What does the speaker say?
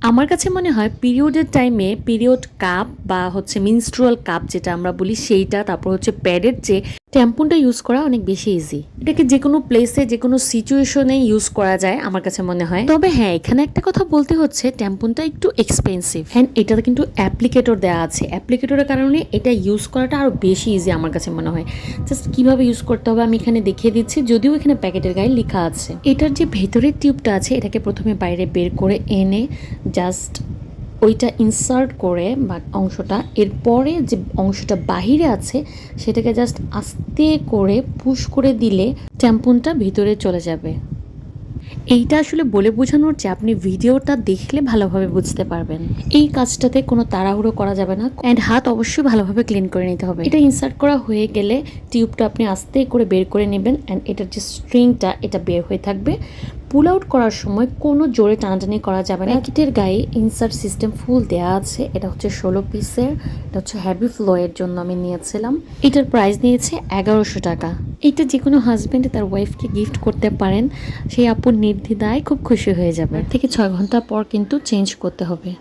আমার কাছে মনে হয় পিরিয়ডের টাইমে পিরিয়ড কাপ বা হচ্ছে মিনস্ট্রুয়াল কাপ যেটা আমরা বলি সেইটা, তারপর হচ্ছে প্যাডের যে ট্যাম্পুনটা ইউজ করা অনেক বেশি ইজি। এটাকে যে কোনো প্লেসে যে কোনো সিচুয়েশনে ইউজ করা যায় আমার কাছে মনে হয়। তবে হ্যাঁ, এখানে একটা কথা বলতে হচ্ছে ট্যাম্পুনটা একটু এক্সপেন্সিভ। হ্যাঁ, এটাতে কিন্তু অ্যাপ্লিকেটর দেওয়া আছে। অ্যাপ্লিকেটরের কারণে এটা ইউজ করাটা আরও বেশি ইজি আমার কাছে মনে হয়। জাস্ট কীভাবে ইউজ করতে হবে আমি এখানে দেখিয়ে দিচ্ছি, যদিও এখানে প্যাকেটের গায়ে লেখা আছে। এটার যে ভেতরের টিউবটা আছে এটাকে প্রথমে বাইরে বের করে এনে জাস্ট ওইটা ইনসার্ট করে বা অংশটা, এরপরে যে অংশটা বাহিরে আছে সেটাকে জাস্ট আস্তে করে পুশ করে দিলে ট্যাম্পুনটা ভিতরে চলে যাবে। এইটা আসলে বলে বোঝানোর চেয়ে আপনি ভিডিওটা দেখলে ভালোভাবে বুঝতে পারবেন। এই কাজটাতে কোনো তাড়াহুড়ো করা যাবে না, অ্যান্ড হাত অবশ্যই ভালোভাবে ক্লিন করে নিতে হবে। এটা ইনসার্ট করা হয়ে গেলে টিউবটা আপনি আস্তে করে বের করে নেবেন, অ্যান্ড এটার যে স্ট্রিংটা এটা বের হয়ে থাকবে। পুল আউট করার সময় কোনো জোরে টানাটানি করা যাবে না। প্যাকেটের গায়ে ইনসার্ট সিস্টেম ফুল দেওয়া আছে। এটা হচ্ছে 16 পিসের, এটা হচ্ছে হ্যাভি ফ্লো এর জন্য আমি নিয়েছিলাম। এটার প্রাইস নিয়েছে 1100 টাকা। এটা যে কোনো হাজব্যান্ড তার ওয়াইফকে গিফট করতে পারেন, সেই আপুর নির্দ্বিধায় খুব খুশি হয়ে যাবে। থেকে 6 ঘন্টা পর কিন্তু চেঞ্জ করতে হবে।